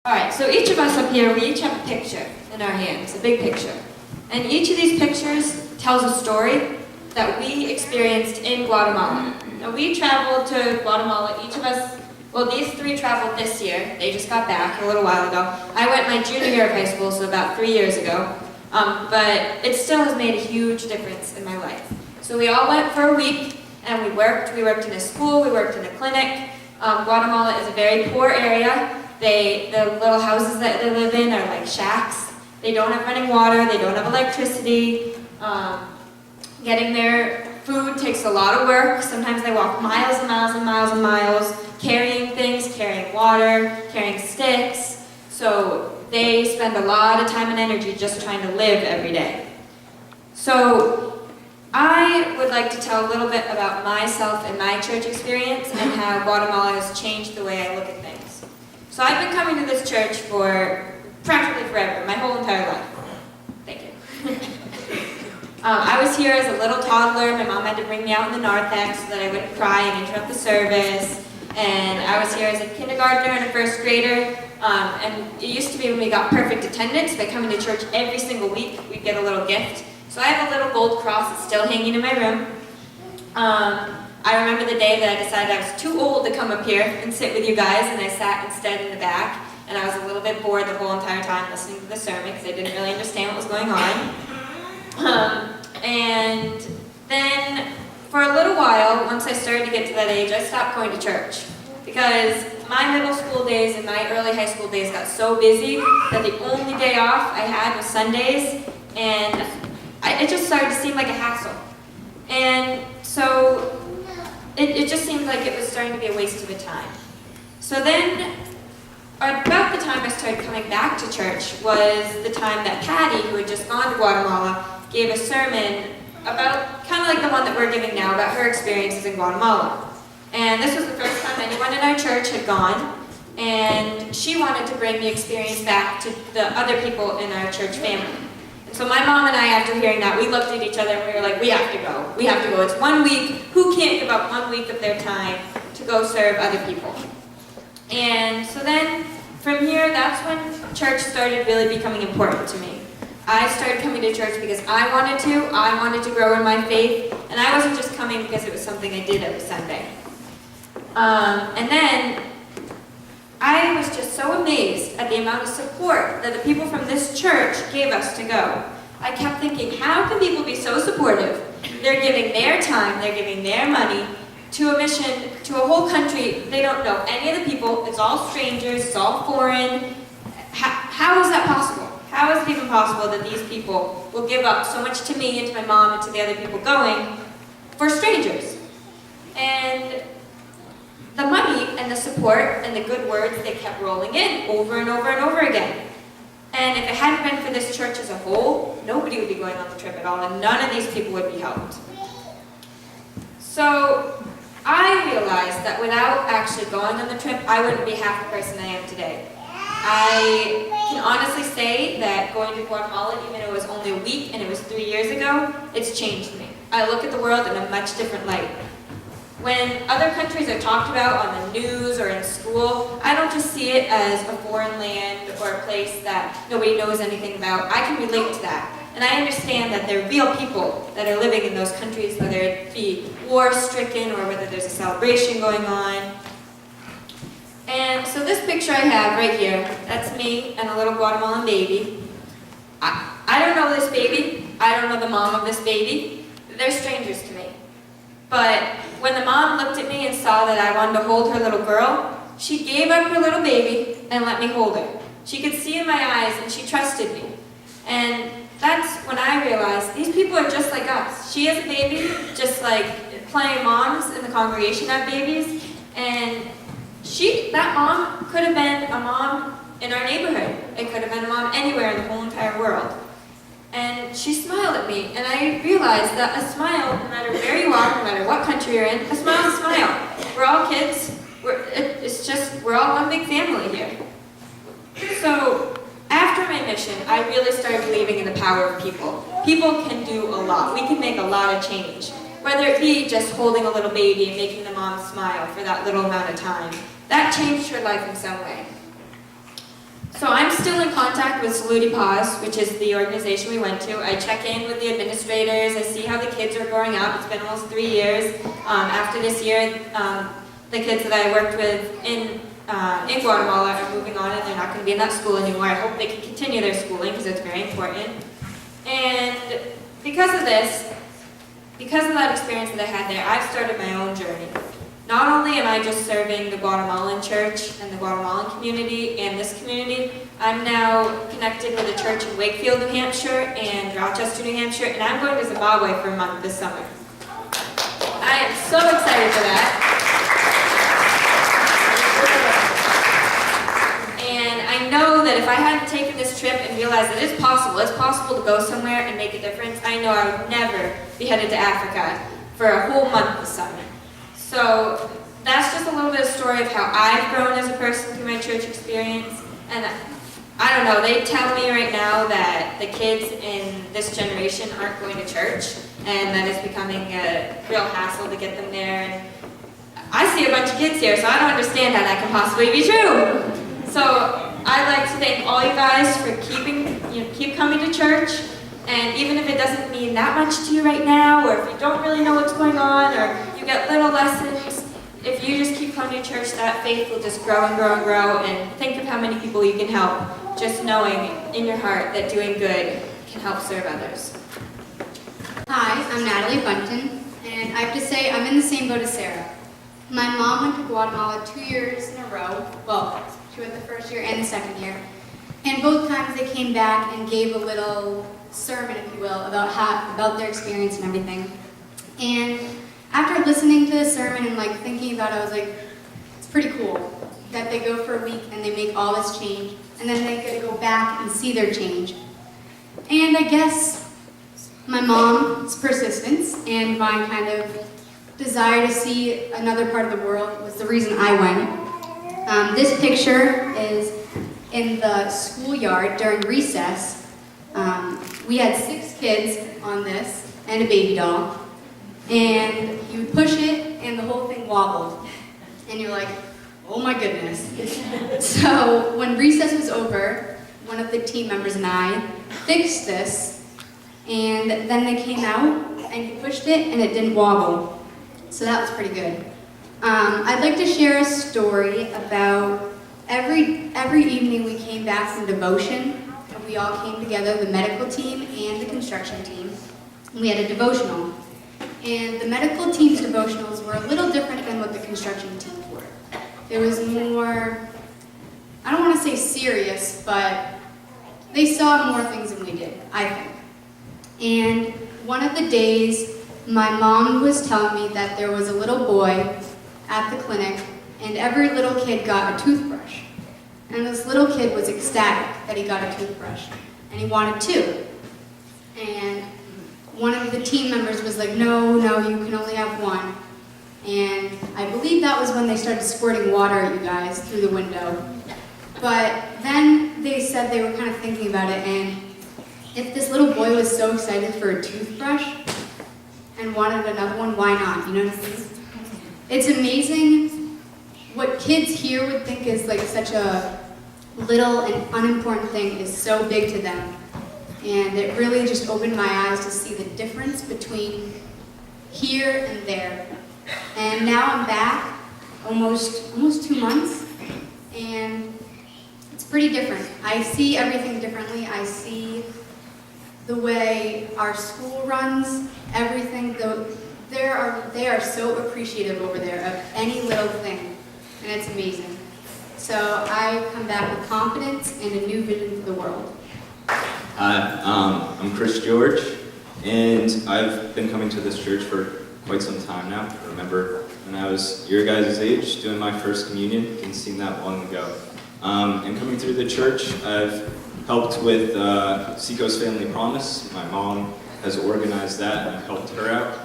Alright, so each of us up here, we each have a picture in our hands, a big picture. And each of these pictures tells a story that we experienced in Guatemala. Now we traveled to Guatemala, each of us, well these three traveled this year, they just got back a little while ago. I went my junior year of high school, so about 3 years ago. But it still has made a huge difference in my life. So we all went for a week and we worked in a school, we worked in a clinic. Guatemala is a very poor area. The little houses that they live in are like shacks. They don't have running water, they don't have electricity. Getting their food takes a lot of work. Sometimes they walk miles and miles and miles and miles, carrying things, carrying water, carrying sticks. So they spend a lot of time and energy just trying to live every day. So I would like to tell a little bit about myself and my church experience and how Guatemala has changed the way I look at things. So I've been coming to this church for practically forever, my whole entire life. Thank you. I was here as a little toddler. My mom had to bring me out in the narthex so that I wouldn't cry and interrupt the service. And I was here as a kindergartner and a first grader. And it used to be when we got perfect attendance by coming to church every single week, we'd get a little gift. So I have a little gold cross that's still hanging in my room. I remember the day that I decided I was too old to come up here and sit with you guys, and I sat instead in the back, and I was a little bit bored the whole entire time listening to the sermon because I didn't really understand what was going on. And then for a little while, once I started to get to that age, I stopped going to church because my middle school days and my early high school days got so busy that the only day off I had was Sundays, and it just started to seem like a hassle. And so it just seemed like it was starting to be a waste of a time. So then, about the time I started coming back to church was the time that Patty, who had just gone to Guatemala, gave a sermon about, kind of like the one that we're giving now, about her experiences in Guatemala. And this was the first time anyone in our church had gone, and she wanted to bring the experience back to the other people in our church family. So my mom and I, after hearing that, we looked at each other and we were like, we have to go. We have to go. It's 1 week. Who can't give up 1 week of their time to go serve other people? And so then, from here, that's when church started really becoming important to me. I started coming to church because I wanted to grow in my faith, and I wasn't just coming because it was something I did every Sunday. And then, I was just so amazed at the amount of support that the people from this church gave us to go. I kept thinking, how can people be so supportive? They're giving their time, they're giving their money to a mission, to a whole country. They don't know any of the people, it's all strangers, it's all foreign. How is that possible? How is it even possible that these people will give up so much to me and to my mom and to the other people going for strangers? And the money and the support and the good words, they kept rolling in over and over and over again. And if it hadn't been for this church as a whole, nobody would be going on the trip at all, and none of these people would be helped. So I realized that without actually going on the trip, I wouldn't be half the person I am today. I can honestly say that going to Guatemala, even though it was only a week and it was 3 years ago, it's changed me. I look at the world in a much different light. When other countries are talked about on the news or in school, I don't just see it as a foreign land or a place that nobody knows anything about. I can relate to that. And I understand that there are real people that are living in those countries, whether it be war-stricken or whether there's a celebration going on. And so this picture I have right here, that's me and a little Guatemalan baby. I don't know this baby. I don't know the mom of this baby. They're strangers to me. But when the mom looked at me and saw that I wanted to hold her little girl, she gave up her little baby and let me hold her. She could see in my eyes and she trusted me. And that's when I realized these people are just like us. She has a baby, just like plenty of moms in the congregation have babies. And that mom could have been a mom in our neighborhood. It could have been a mom anywhere in the whole entire world. And she smiled at me, and I realized that a smile, no matter where you are, no matter what country you're in, a smile is a smile. We're all kids. We're all one big family here. So, after my mission, I really started believing in the power of people. People can do a lot. We can make a lot of change. Whether it be just holding a little baby and making the mom smile for that little amount of time. That changed her life in some way. So I'm still in contact with Saluti Paws, which is the organization we went to. I check in with the administrators. I see how the kids are growing up. It's been almost 3 years. After this year, the kids that I worked with in Guatemala are moving on and they're not going to be in that school anymore. I hope they can continue their schooling because it's very important. And because of this, because of that experience that I had there, I've started my own journey. Not only am I just serving the Guatemalan church and the Guatemalan community and this community, I'm now connected with a church in Wakefield, New Hampshire and Rochester, New Hampshire, and I'm going to Zimbabwe for a month this summer. I am so excited for that. And I know that if I hadn't taken this trip and realized that it's possible to go somewhere and make a difference, I know I would never be headed to Africa for a whole month this summer. So that's just a little bit of story of how I've grown as a person through my church experience. And I don't know, they tell me right now that the kids in this generation aren't going to church and that it's becoming a real hassle to get them there. And I see a bunch of kids here, so I don't understand how that can possibly be true. So I'd like to thank all you guys for keep coming to church. And even if it doesn't mean that much to you right now, or if you don't really know what's going on, or you get little lessons, if you just keep coming to church, that faith will just grow and grow and grow, and think of how many people you can help, just knowing in your heart that doing good can help serve others. Hi, I'm Natalie Bunton, and I have to say I'm in the same boat as Sarah. My mom went to Guatemala 2 years in a row. Well, she went the first year and the second year. And both times they came back and gave a little sermon, if you will, about their experience and everything. And after listening to the sermon and thinking about it, I was like, it's pretty cool that they go for a week and they make all this change, and then they get to go back and see their change. And I guess my mom's persistence and my kind of desire to see another part of the world was the reason I went. This picture is in the schoolyard during recess. We had 6 kids on this and a baby doll, and you would push it and the whole thing wobbled, and you're like, oh my goodness. So when recess was over, one of the team members and I fixed this, and then they came out and you pushed it and it didn't wobble. So that was pretty good. I'd like to share a story about every evening we came back from devotion. We all came together, the medical team and the construction team. We had a devotional. And the medical team's devotionals were a little different than what the construction teams were. There was more, I don't want to say serious, but they saw more things than we did, I think. And one of the days, my mom was telling me that there was a little boy at the clinic, and every little kid got a toothbrush. And this little kid was ecstatic that he got a toothbrush, and he wanted 2. And one of the team members was like, no, you can only have 1. And I believe that was when they started squirting water at you guys through the window. But then they said they were kind of thinking about it, and if this little boy was so excited for a toothbrush and wanted another one, why not? You know what I mean? It's amazing what kids here would think is such a little and unimportant thing is so big to them. And it really just opened my eyes to see the difference between here and there. And now I'm back, almost 2 months, and it's pretty different. I see everything differently. I see the way our school runs, everything. They are so appreciative over there of any little thing, and it's amazing. So I come back with confidence and a new vision for the world. Hi, I'm Chris George, and I've been coming to this church for quite some time now. I remember when I was your guys' age doing my first communion. It didn't seem that long ago. And coming through the church, I've helped with Seco's Family Promise. My mom has organized that, and I've helped her out.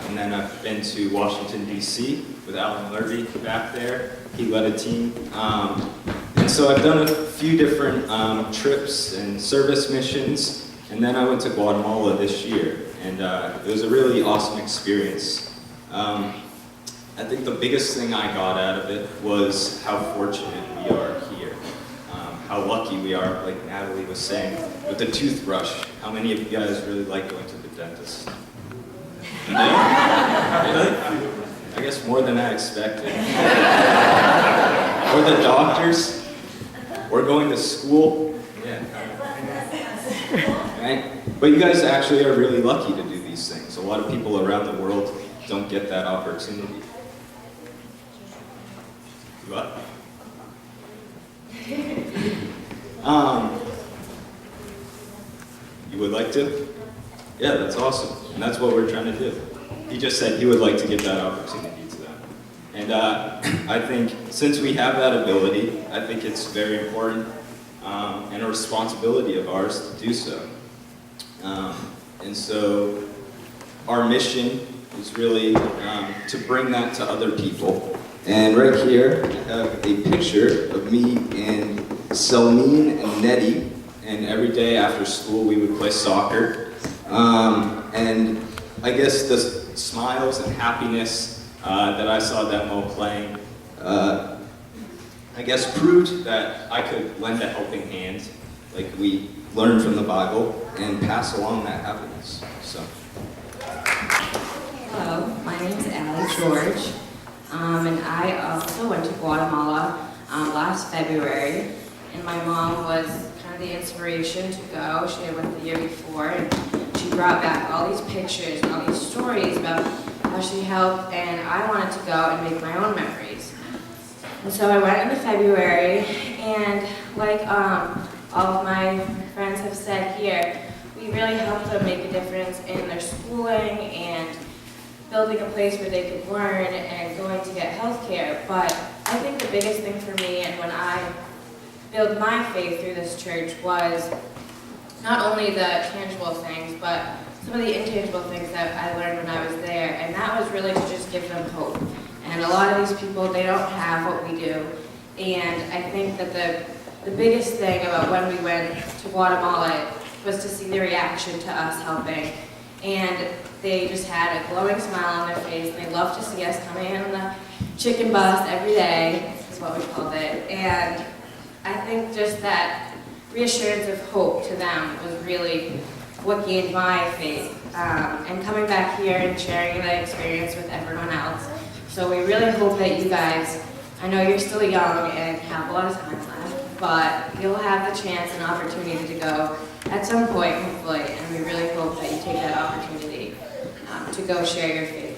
And then I've been to Washington, D.C. with Alan Lurvy back there. He led a team. And so I've done a few different trips and service missions, and then I went to Guatemala this year, and it was a really awesome experience. I think the biggest thing I got out of it was how fortunate we are here. how lucky we are, like Natalie was saying, with the toothbrush. How many of you guys really like going to the dentist? No? Really? I guess more than I expected. Or the doctors, or going to school. Yeah. Right? But you guys actually are really lucky to do these things. A lot of people around the world don't get that opportunity. What? You would like to? Yeah, that's awesome. And that's what we're trying to do. He just said he would like to give that opportunity to them. And I think since we have that ability, I think it's very important and a responsibility of ours to do so. And so our mission is really to bring that to other people. And right here, I have a picture of me and Selmeen and Nettie. And every day after school, we would play soccer. And I guess the smiles and happiness that I saw them all playing, I guess proved that I could lend a helping hand, like we learned from the Bible, and pass along that happiness. So. Hello, my name is Allie George, and I also went to Guatemala last February, and my mom was kind of the inspiration to go. She had went the year before, and she brought back all these pictures and all these stories about how she helped, and I wanted to go and make my own memories. And so I went in February, and like all of my friends have said here, we really helped them make a difference in their schooling and building a place where they could learn and going to get health care. But I think the biggest thing for me, and when I built my faith through this church, was not only the tangible things, but some of the intangible things that I learned when I was there. And that was really to just give them hope. And a lot of these people, they don't have what we do. And I think that the biggest thing about when we went to Guatemala was to see the reaction to us helping. And they just had a glowing smile on their face, and they loved to see us coming in on the chicken bus every day, is what we called it. And I think just that reassurance of hope to them was really what gained my faith. And coming back here and sharing that experience with everyone else. So we really hope that you guys, I know you're still young and have a lot of time left, but you'll have the chance and opportunity to go at some point, hopefully, and we really hope that you take that opportunity to go share your faith